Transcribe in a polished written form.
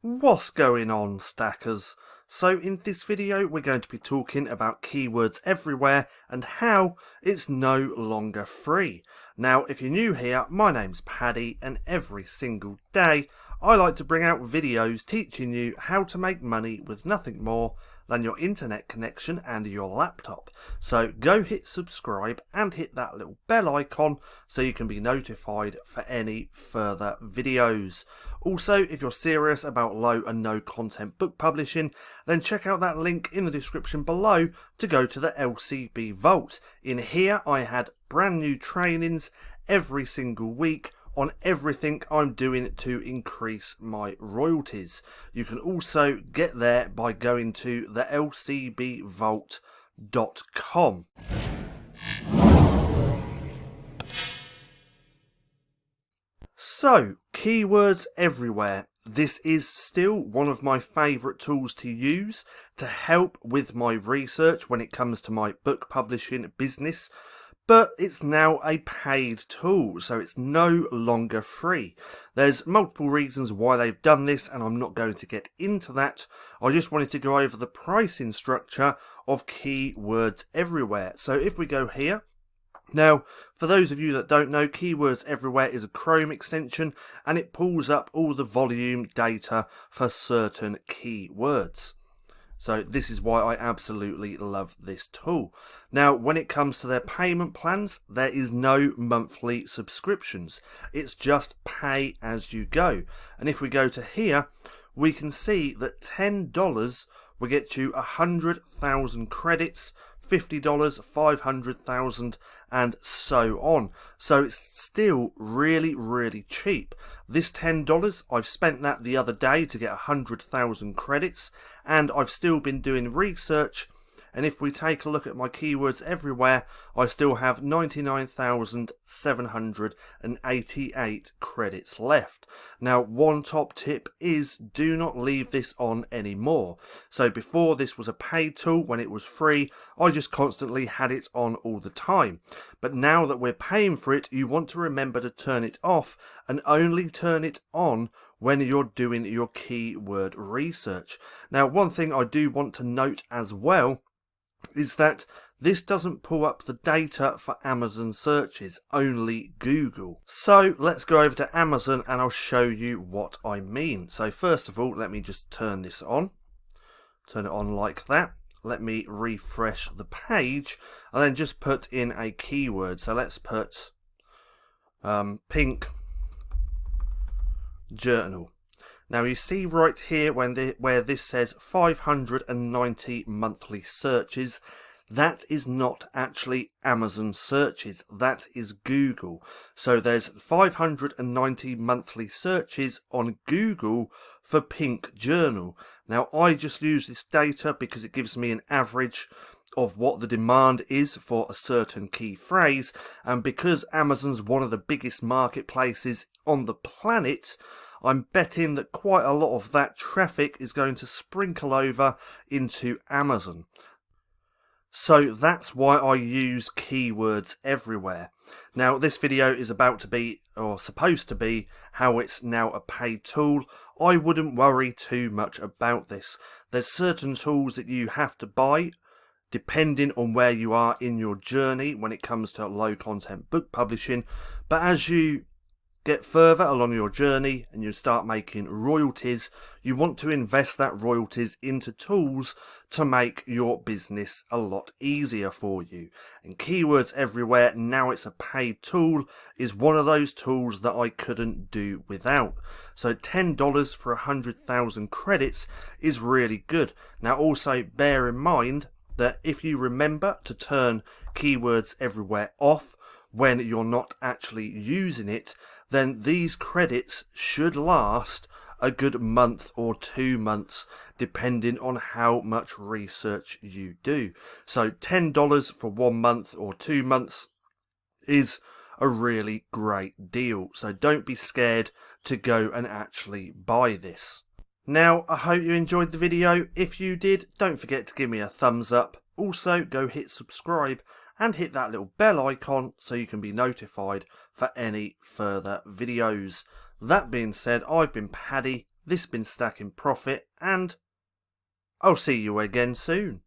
What's going on, stackers? So in this video we're going to be talking about keywords everywhere and how it's no longer free. Now if you're new here, my name's Paddy and every single day I like to bring out videos teaching you how to make money with nothing more than your internet connection and your laptop. So go hit subscribe and hit that little bell icon so you can be notified for any further videos. Also, if you're serious about low and no content book publishing, then check out that link in the description below to go to the LCB Vault. In here I had brand new trainings every single week on everything I'm doing to increase my royalties. You can also get there by going to the lcbvault.com. So, keywords everywhere. This is still one of my favourite tools to use to help with my research when it comes to my book publishing business. But it's now a paid tool, so it's no longer free. There's multiple reasons why they've done this, and I'm not going to get into that. I just wanted to go over the pricing structure of keywords everywhere. So if we go here, now, for those of you that don't know, Keywords Everywhere is a Chrome extension and it pulls up all the volume data for certain keywords. So this is why I absolutely love this tool. Now, when it comes to their payment plans, there is no monthly subscriptions. It's just pay as you go. And if we go to here, we can see that $10 will get you 100,000 credits, $50, 500,000, and so on. So it's still really cheap. This $10, I've spent that the other day to get 100,000 credits, and I've still been doing research. And if we take a look at my keywords everywhere, I still have 99,788 credits left. Now, one top tip is do not leave this on anymore. So before, this was a paid tool. When it was free, I just constantly had it on all the time. But now that we're paying for it, you want to remember to turn it off and only turn it on when you're doing your keyword research. Now, one thing I do want to note as well is that this doesn't pull up the data for Amazon searches, only Google. So let's go over to Amazon and I'll show you what I mean. So first of all, let me just turn this on. Turn it on like that. Let me refresh the page and then just put in a keyword. So let's put pink journal. Now you see right here where this says 590 monthly searches, that is not actually Amazon searches, that is Google. So there's 590 monthly searches on Google for pink journal. Now I just use this data because it gives me an average of what the demand is for a certain key phrase, and because Amazon's one of the biggest marketplaces on the planet, I'm betting that quite a lot of that traffic is going to sprinkle over into Amazon. So that's why I use keywords everywhere. Now this video is about to be, or supposed to be, how it's now a paid tool. I wouldn't worry too much about this. There's certain tools that you have to buy depending on where you are in your journey when it comes to low content book publishing. But as you get further along your journey and you start making royalties, you want to invest that royalties into tools to make your business a lot easier for you. And Keywords Everywhere, now it's a paid tool, is one of those tools that I couldn't do without. So $10 for 100,000 credits is really good. Now also bear in mind that if you remember to turn Keywords Everywhere off when you're not actually using it, then these credits should last a good month or 2 months depending on how much research you do. So $10 for 1 month or 2 months is a really great deal. So don't be scared to go and actually buy this. Now, I hope you enjoyed the video. If you did, don't forget to give me a thumbs up. Also, go hit subscribe and hit that little bell icon so you can be notified for any further videos. That being said, I've been Paddy. This has been Stacking Profit, and I'll see you again soon.